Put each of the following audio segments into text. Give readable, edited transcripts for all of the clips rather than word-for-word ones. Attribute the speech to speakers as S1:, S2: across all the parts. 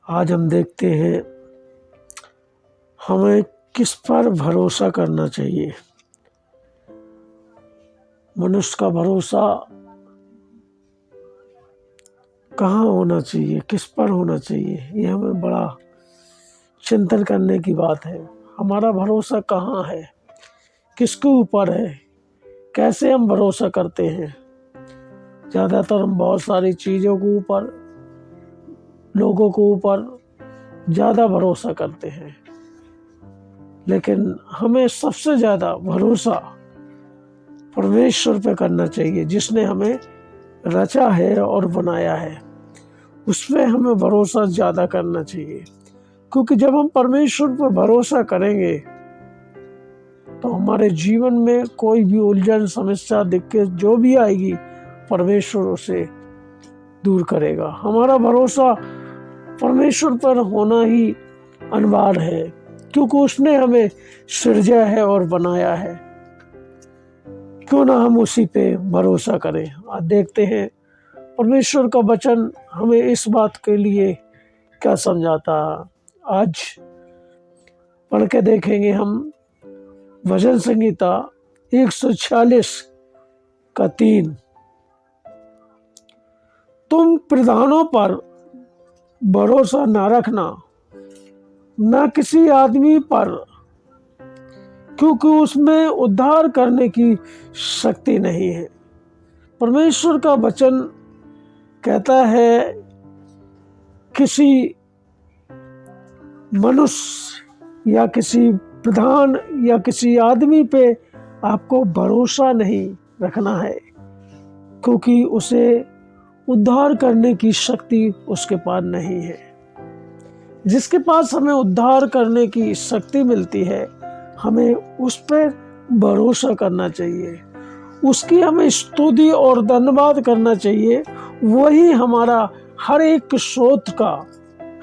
S1: आज हम देखते हैं हमें किस पर भरोसा करना चाहिए। मनुष्य का भरोसा कहाँ होना चाहिए, किस पर होना चाहिए, ये हमें बड़ा चिंतन करने की बात है। हमारा भरोसा कहाँ है, किसके ऊपर है, कैसे हम भरोसा करते हैं। ज़्यादातर हम बहुत सारी चीज़ों के ऊपर, लोगों के ऊपर ज़्यादा भरोसा करते हैं, लेकिन हमें सबसे ज़्यादा भरोसा परमेश्वर पे करना चाहिए, जिसने हमें रचा है और बनाया है। उस पर हमें भरोसा ज़्यादा करना चाहिए, क्योंकि जब हम परमेश्वर पर भरोसा करेंगे तो हमारे जीवन में कोई भी उलझन, समस्या, दिक्कत जो भी आएगी, परमेश्वर उसे दूर करेगा। हमारा भरोसा परमेश्वर पर होना ही अनिवार्य है, क्योंकि उसने हमें सृजा है और बनाया है। क्यों ना हम उसी पे भरोसा करें। आज देखते हैं परमेश्वर का वचन हमें इस बात के लिए क्या समझाता। आज पढ़ के देखेंगे हम भजन संहिता 146 का 3। तुम प्रधानों पर भरोसा न रखना, न किसी आदमी पर, क्योंकि उसमें उद्धार करने की शक्ति नहीं है। परमेश्वर का वचन कहता है किसी मनुष्य या किसी प्रधान या किसी आदमी पे आपको भरोसा नहीं रखना है, क्योंकि उसे उद्धार करने की शक्ति उसके पास नहीं है। जिसके पास हमें उद्धार करने की शक्ति मिलती है, हमें उस पर भरोसा करना चाहिए, उसकी हमें स्तुति और धन्यवाद करना चाहिए। वही हमारा हर एक स्रोत का,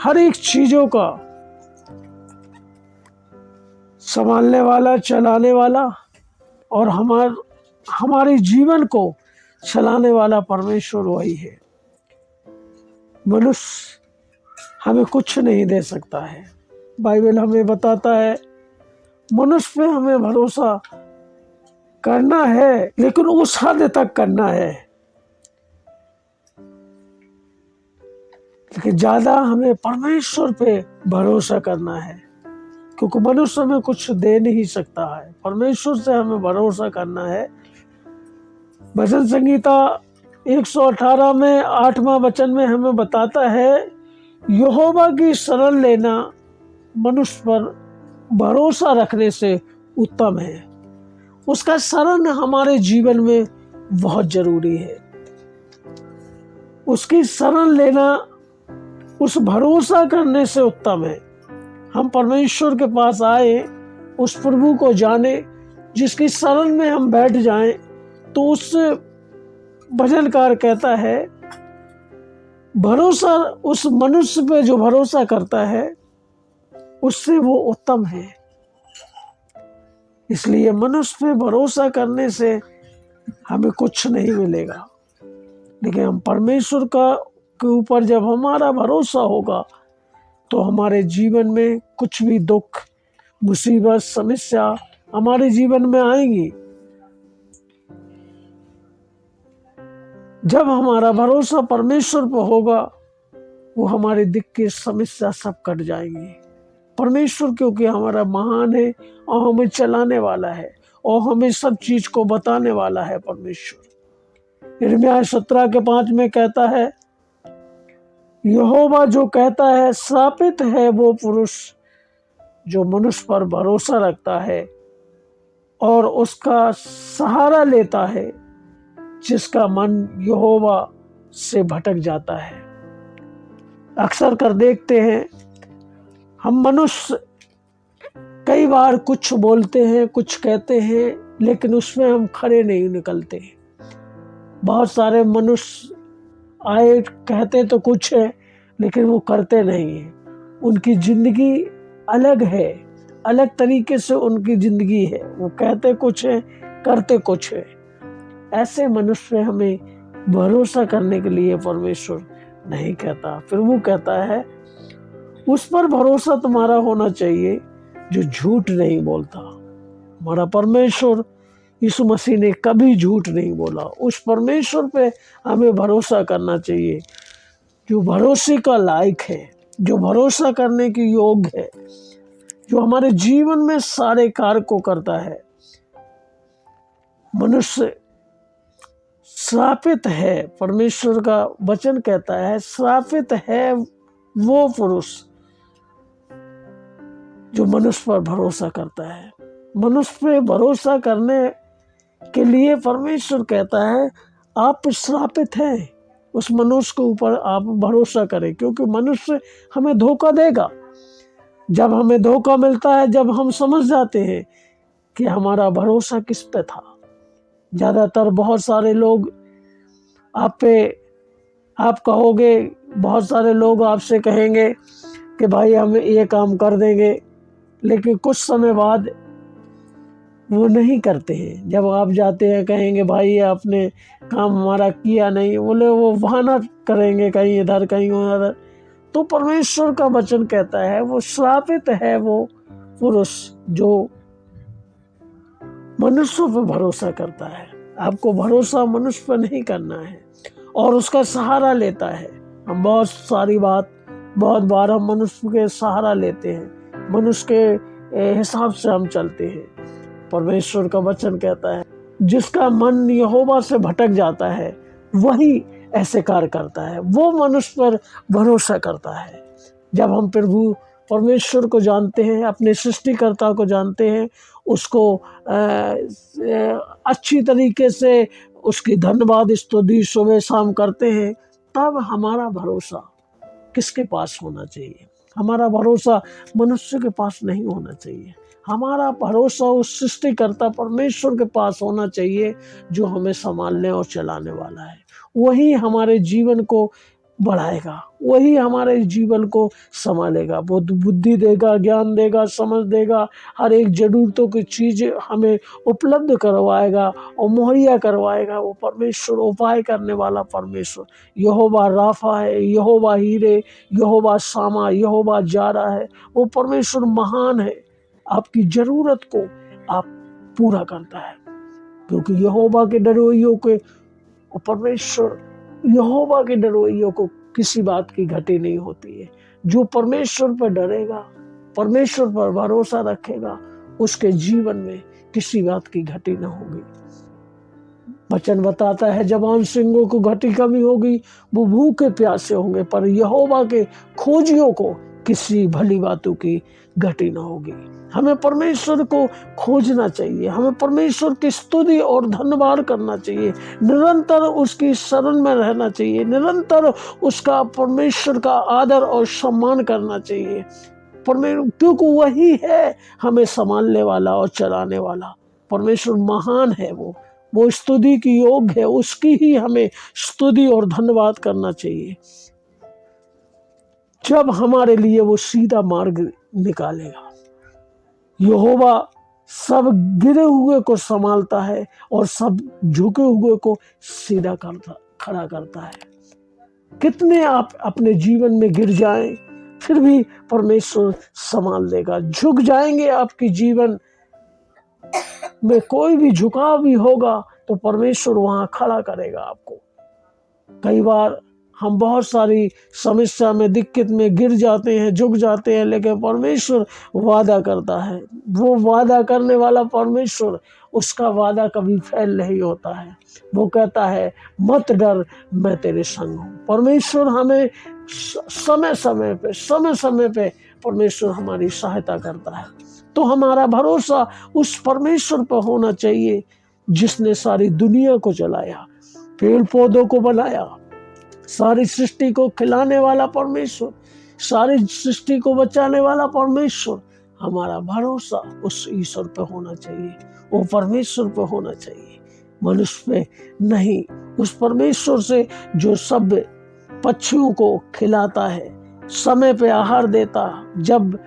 S1: हर एक चीजों का संभालने वाला, चलाने वाला और हमारे जीवन को चलाने वाला परमेश्वर वही है। मनुष्य हमें कुछ नहीं दे सकता है। बाइबल हमें बताता है मनुष्य पे हमें भरोसा करना है, लेकिन उस हद तक करना है, लेकिन ज्यादा हमें परमेश्वर पे भरोसा करना है, क्योंकि मनुष्य हमें कुछ दे नहीं सकता है। परमेश्वर से हमें भरोसा करना है। भजन संहिता 118 में 8वां वचन में हमें बताता है यहोवा की शरण लेना मनुष्य पर भरोसा रखने से उत्तम है। उसका शरण हमारे जीवन में बहुत जरूरी है। उसकी शरण लेना उस भरोसा करने से उत्तम है। हम परमेश्वर के पास आए, उस प्रभु को जाने, जिसकी शरण में हम बैठ जाएं, तो उस भजनकार कहता है भरोसा उस मनुष्य पे जो भरोसा करता है उससे वो उत्तम है। इसलिए मनुष्य पे भरोसा करने से हमें कुछ नहीं मिलेगा, लेकिन हम परमेश्वर के ऊपर जब हमारा भरोसा होगा तो हमारे जीवन में कुछ भी दुख, मुसीबत, समस्या हमारे जीवन में आएंगी। जब हमारा भरोसा परमेश्वर पर होगा, वो हमारे दिक्कत, समस्या सब कट जाएंगी। परमेश्वर क्योंकि हमारा महान है और हमें चलाने वाला है और हमें सब चीज को बताने वाला है। परमेश्वर यिर्मयाह 17:5 में कहता है यहोवा जो कहता है श्रापित है वो पुरुष जो मनुष्य पर भरोसा रखता है और उसका सहारा लेता है, जिसका मन यहोवा से भटक जाता है। अक्सर कर देखते हैं हम मनुष्य कई बार कुछ बोलते हैं, कुछ कहते हैं, लेकिन उसमें हम खड़े नहीं निकलते। बहुत सारे मनुष्य आए, कहते तो कुछ है लेकिन वो करते नहीं है। उनकी जिंदगी अलग है, अलग तरीके से उनकी जिंदगी है। वो कहते कुछ है, करते कुछ है। ऐसे मनुष्य पे हमें भरोसा करने के लिए परमेश्वर नहीं कहता। फिर वो कहता है उस पर भरोसा तुम्हारा होना चाहिए जो झूठ नहीं बोलता। हमारा परमेश्वर यीशु मसीह ने कभी झूठ नहीं बोला। उस परमेश्वर पे हमें भरोसा करना चाहिए जो भरोसे का लायक है, जो भरोसा करने के योग्य है, जो हमारे जीवन में सारे कार्य को करता है। मनुष्य श्रापित है, परमेश्वर का वचन कहता है श्रापित है वो पुरुष जो मनुष्य पर भरोसा करता है। मनुष्य पे भरोसा करने के लिए परमेश्वर कहता है आप श्रापित हैं। उस मनुष्य के ऊपर आप भरोसा करें, क्योंकि मनुष्य हमें धोखा देगा। जब हमें धोखा मिलता है, जब हम समझ जाते हैं कि हमारा भरोसा किस पे था। ज़्यादातर बहुत सारे लोग आप कहोगे, बहुत सारे लोग आपसे कहेंगे कि भाई हम ये काम कर देंगे, लेकिन कुछ समय बाद वो नहीं करते हैं। जब आप जाते हैं कहेंगे भाई आपने काम हमारा किया नहीं, बोले वो बहाना करेंगे कहीं इधर कहीं उधर। तो परमेश्वर का वचन कहता है वो श्रापित है वो पुरुष जो मनुष्यों पर भरोसा करता है। आपको भरोसा मनुष्य पर नहीं करना है और उसका सहारा लेता है। हम बहुत बार हम मनुष्य के सहारा लेते हैं, मनुष्य के हिसाब से हम चलते हैं। परमेश्वर का वचन कहता है जिसका मन यहोवा से भटक जाता है वही ऐसे कार्य करता है, वो मनुष्य पर भरोसा करता है। जब हम प्रभु परमेश्वर को जानते हैं, अपने सृष्टिकर्ता को जानते हैं, उसको अच्छी तरीके से उसकी धन्यवाद स्तुति सुबह शाम करते हैं, तब हमारा भरोसा किसके पास होना चाहिए? हमारा भरोसा मनुष्य के पास नहीं होना चाहिए। हमारा भरोसा उस सृष्टिकर्ता परमेश्वर के पास होना चाहिए जो हमें संभालने और चलाने वाला है। वही हमारे जीवन को बढ़ाएगा, वही हमारे जीवन को संभालेगा, वो बुद्धि देगा, ज्ञान देगा, समझ देगा, हर एक जरूरतों की चीज़ हमें उपलब्ध करवाएगा और मुहैया करवाएगा। वो परमेश्वर उपाय करने वाला परमेश्वर यहोवा राफा है, यहोवा हीरे, यहोवा सामा, यहोवा जारा है। वो परमेश्वर महान है, आपकी जरूरत को आप पूरा करता है, क्योंकि यहोवा के डरोइयों के परमेश्वर यहोवा के डरोइयों को किसी बात की घटी नहीं होती है। जो परमेश्वर पर डरेगा, परमेश्वर पर भरोसा रखेगा, उसके जीवन में किसी बात की घटी न होगी। वचन बताता है जवान सिंहों को घटी कमी होगी, वो भूखे प्यासे होंगे, पर यहोवा के खोजियों को किसी भली बातों की घटी न होगी। हमें परमेश्वर को खोजना चाहिए, हमें परमेश्वर की स्तुति और धन्यवाद करना चाहिए, निरंतर उसकी शरण में रहना चाहिए, निरंतर उसका परमेश्वर का आदर और सम्मान करना चाहिए। क्योंकि वही है हमें संभालने वाला और चलाने वाला। परमेश्वर महान है, वो स्तुति की योग्य है, उसकी ही हमें स्तुति और धन्यवाद करना चाहिए। जब हमारे लिए वो सीधा मार्ग निकालेगा। यहोवा सब गिरे हुए को संभालता है और सब झुके हुए को सीधा खड़ा करता है। कितने आप अपने जीवन में गिर जाएं, फिर भी परमेश्वर संभाल देगा। झुक जाएंगे, आपके जीवन में कोई भी झुकाव भी होगा तो परमेश्वर वहां खड़ा करेगा आपको। कई बार हम बहुत सारी समस्या में, दिक्कत में गिर जाते हैं, झुक जाते हैं, लेकिन परमेश्वर वादा करता है। वो वादा करने वाला परमेश्वर, उसका वादा कभी फेल नहीं होता है। वो कहता है मत डर, मैं तेरे संग हूँ। परमेश्वर हमें समय समय पे परमेश्वर हमारी सहायता करता है। तो हमारा भरोसा उस परमेश्वर पर होना चाहिए जिसने सारी दुनिया को चलाया, पेड़ पौधों को बनाया, सारी सृष्टि को खिलाने वाला परमेश्वर, सारी सृष्टि को बचाने वाला परमेश्वर। हमारा भरोसा उस ईश्वर पे होना चाहिए, वो परमेश्वर पे होना चाहिए, मनुष्य पे नहीं। उस परमेश्वर से जो सब पक्षियों को खिलाता है, समय पे आहार देता। जब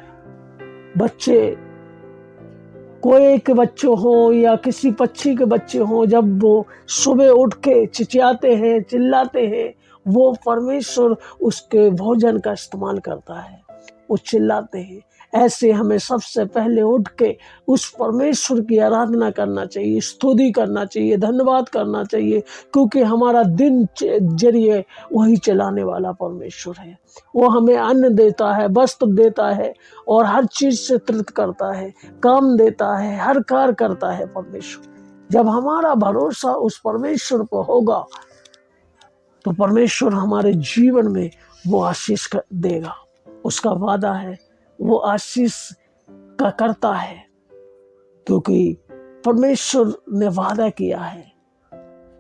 S1: बच्चे, कोई के बच्चे हो या किसी पक्षी के बच्चे हो, जब वो सुबह उठ के चिचियाते हैं, चिल्लाते हैं वो परमेश्वर उसके भोजन का इस्तेमाल करता है। वो चिल्लाते हैं। ऐसे हमें सबसे पहले उठ के उस परमेश्वर की आराधना करना चाहिए, स्तुति करना चाहिए, धन्यवाद करना चाहिए, क्योंकि हमारा दिनचर्या वही चलाने वाला परमेश्वर है। वो हमें अन्न देता है, वस्त्र देता है और हर चीज से तृप्त करता है, काम देता है, हर कार्य करता है परमेश्वर। जब हमारा भरोसा उस परमेश्वर पर होगा तो परमेश्वर हमारे जीवन में वो आशीष देगा। उसका वादा है, वो आशीष का करता है, क्योंकि परमेश्वर ने वादा किया है।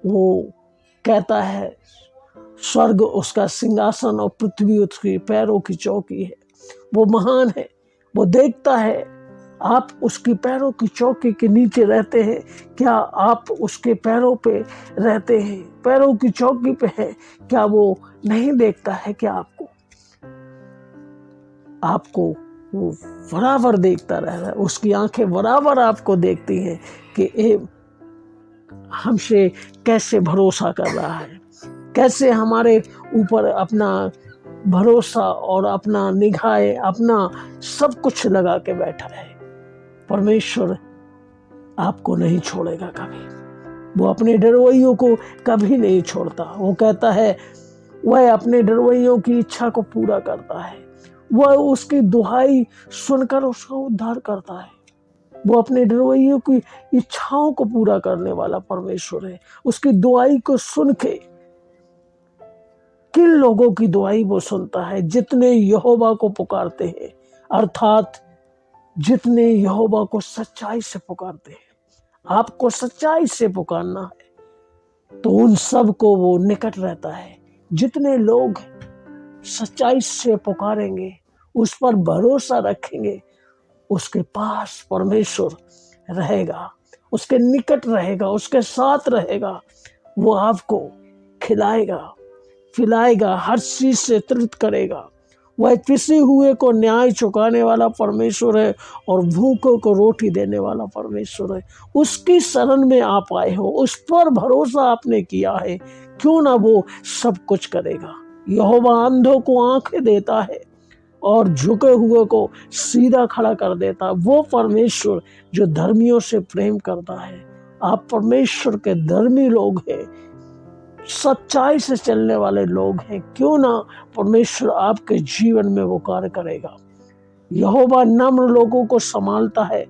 S1: वो कहता है स्वर्ग उसका सिंहासन और पृथ्वी उसके पैरों की चौकी है। वो महान है। वो देखता है आप उसकी पैरों की चौकी के नीचे रहते हैं, क्या आप उसके पैरों पे रहते हैं, पैरों की चौकी पे है, क्या वो नहीं देखता है? क्या आपको वो बराबर देखता रह रहा है। उसकी आंखें बराबर आपको देखती हैं कि ये हमसे कैसे भरोसा कर रहा है, कैसे हमारे ऊपर अपना भरोसा और अपना निगाहें, अपना सब कुछ लगा के बैठा है। परमेश्वर आपको नहीं छोड़ेगा कभी। वो अपने डरवैयों को कभी नहीं छोड़ता। वो कहता है वह अपने डरवैयों की इच्छा को पूरा करता है। वह उसकी दुहाई सुनकर उसका उद्धार करता है। वो अपने डरवैयों की इच्छाओं को पूरा करने वाला परमेश्वर है। उसकी दुआई को सुन के, किन लोगों की दुआई वो सुनता है? जितने यहोवा को पुकारते हैं, अर्थात जितने यहोवा को सच्चाई से पुकारते हैं। आपको सच्चाई से पुकारना है तो उन सब को वो निकट रहता है। जितने लोग सच्चाई से पुकारेंगे, उस पर भरोसा रखेंगे, उसके पास परमेश्वर रहेगा, उसके निकट रहेगा, उसके साथ रहेगा। वो आपको खिलाएगा, पिलाएगा, हर चीज से तृप्त करेगा। वह पिसे हुए को न्याय चुकाने वाला परमेश्वर है और भूखों को रोटी देने वाला परमेश्वर है। उसकी शरण में आप आए हो, उस पर भरोसा आपने किया है, क्यों ना वो सब कुछ करेगा। यहोवा अंधों को आंखें देता है और झुके हुए को सीधा खड़ा कर देता है। वो परमेश्वर जो धर्मियों से प्रेम करता है। आप परमेश्वर के धर्मी लोग हैं, सच्चाई से चलने वाले लोग हैं, क्यों ना परमेश्वर आपके जीवन में वो कार्य करेगा। यहोवा नम्र लोगों को संभालता है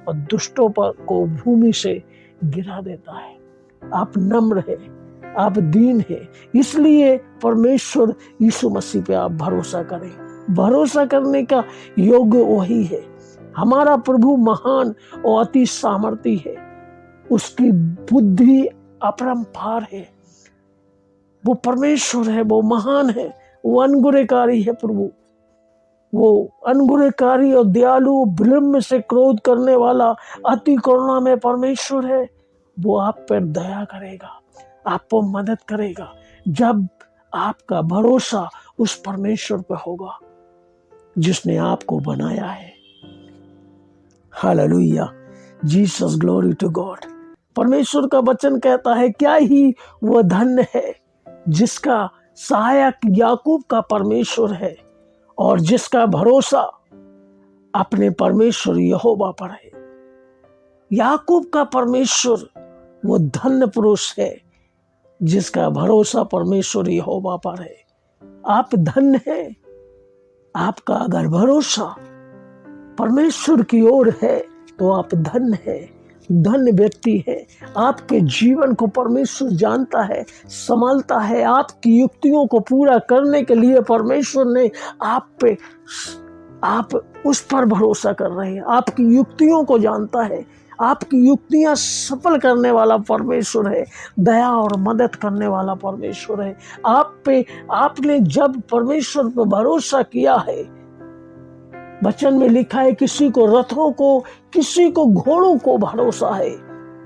S1: और दुष्टों पर को भूमि से गिरा देता है। आप नम्र हैं, आप दीन हैं, इसलिए परमेश्वर यीशु मसीह पे आप भरोसा करें। भरोसा करने का योग्य वही है। हमारा प्रभु महान और अति सामर्थी है। उसकी बुद्धि अपरंपार है। वो परमेश्वर है, वो महान है, वो अनुग्रहकारी है। प्रभु वो अनुग्रहकारी और दयालु, विलंब से क्रोध करने वाला, अति करुणा में परमेश्वर है। वो आप पर दया करेगा, आपको मदद करेगा, जब आपका भरोसा उस परमेश्वर पर होगा जिसने आपको बनाया है। Hallelujah, Jesus, glory to God. परमेश्वर का वचन कहता है, क्या ही वह धन्य है जिसका सहायक याकूब का परमेश्वर है और जिसका भरोसा अपने परमेश्वर यहोवा पर है। याकूब का परमेश्वर वो धन्य पुरुष है जिसका भरोसा परमेश्वर यहोवा पर है। आप धन्य हैं। आपका अगर भरोसा परमेश्वर की ओर है तो आप धन्य हैं, धन्य व्यक्ति है। आपके जीवन को परमेश्वर जानता है, संभालता है। आपकी युक्तियों को पूरा करने के लिए परमेश्वर ने आप उस पर भरोसा कर रहे हैं। आपकी युक्तियों को जानता है। आपकी युक्तियां सफल करने वाला परमेश्वर है, दया और मदद करने वाला परमेश्वर है। आपने जब परमेश्वर पर भरोसा किया है, वचन में लिखा है किसी को रथों को, किसी को घोड़ों को भरोसा है,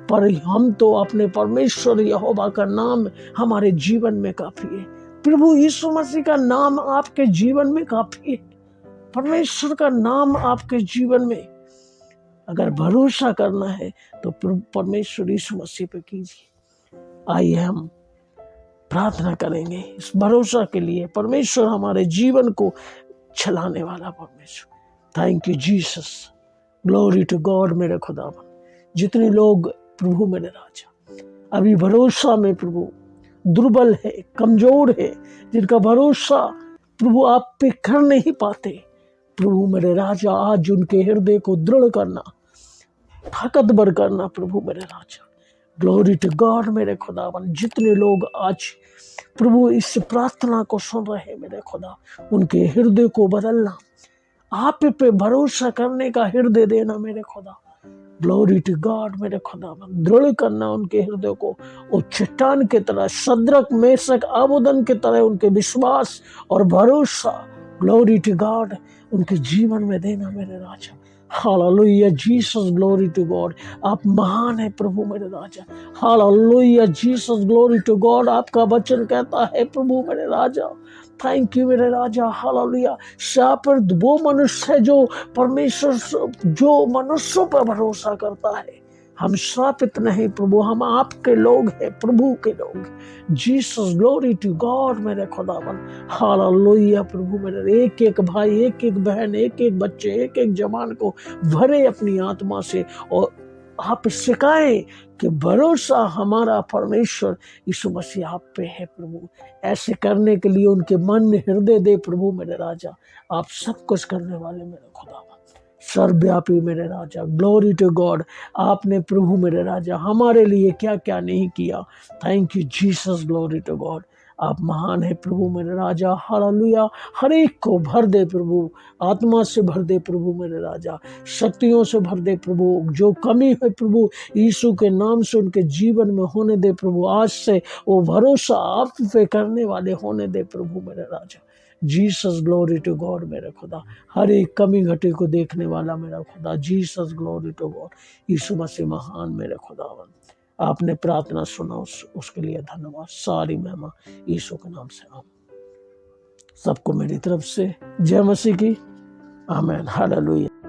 S1: पर हम तो अपने परमेश्वर यहोवा का नाम हमारे जीवन में काफी है। प्रभु यीशु मसीह का नाम आपके जीवन में काफी है। परमेश्वर का नाम आपके जीवन में अगर भरोसा करना है तो परमेश्वर यीशु मसीह पे कीजिए। आई एम प्रार्थना करेंगे इस भरोसा के लिए, परमेश्वर हमारे जीवन को चलाने वाला परमेश्वर। Thank you Jesus, glory to God. मेरे खुदावन, जितने लोग प्रभु मेरे राजा अभी भरोसा में प्रभु दुर्बल है, कमजोर है, जिनका भरोसा प्रभु आप पे कर नहीं पाते, प्रभु मेरे राजा आज उनके हृदय को दृढ़ करना, ताकतवर करना प्रभु मेरे राजा। ग्लोरी टू गॉड मेरे खुदावन, जितने लोग आज प्रभु इस प्रार्थना को सुन रहे मेरे खुदा, उनके हृदय को बदलना, आप पे भरोसा करने का हृदय देना मेरे खुदा। ग्लोरी टू गॉड मेरे खुदावन, दृढ़ करना उनके हृदय को, और चट्टान की तरह, सद्रक मेशक अबेदनगो की तरह उनके विश्वास और भरोसा, ग्लोरी टू गॉड, उनके जीवन में देना मेरे राजा। Hallelujah Jesus, glory to God. आप महान है प्रभु मेरे राजा। Hallelujah Jesus, glory to God. आपका वचन कहता है प्रभु मेरे राजा, थैंक यू मेरे राजा। हालेलुया। शापित वो मनुष्य है जो परमेश्वर, जो मनुष्यों पर भरोसा करता है। हम शापित नहीं प्रभु, हम आपके लोग हैं, प्रभु के लोग। जीसस, ग्लोरी टू गॉड मेरे खुदावन। हालेलुया प्रभु मेरे, एक एक भाई, एक एक बहन, एक एक बच्चे, एक एक जवान को भरे अपनी आत्मा से, और आप सिखाएं कि भरोसा हमारा परमेश्वर यीशु मसीह आप पे है प्रभु। ऐसे करने के लिए उनके मन में हृदय दे प्रभु मेरे राजा। आप सब कुछ करने वाले मेरे खुदावन, सर्वव्यापी मेरे राजा। Glory to God. आपने प्रभु मेरे राजा हमारे लिए क्या क्या नहीं किया। Thank you Jesus, glory to God. आप महान है प्रभु मेरे राजा। हालेलुया। हर एक को भर दे प्रभु, आत्मा से भर दे प्रभु मेरे राजा, शक्तियों से भर दे प्रभु। जो कमी है प्रभु यीशु के नाम से उनके जीवन में होने दे प्रभु। आज से वो भरोसा आप पे करने वाले होने दे प्रभु मेरे राजा। जीसस, ग्लोरी टू गॉड मेरे खुदा। हर एक कमी घटी को देखने वाला मेरा खुदा। Jesus, glory to God. Yeshu Masih महान मेरे खुदावन। आपने प्रार्थना सुना, उसके लिए धन्यवाद। सारी महिमा यीशु के नाम से। आमीन। सबको मेरी तरफ से जय मसीह की। आमीन। हालेलुया।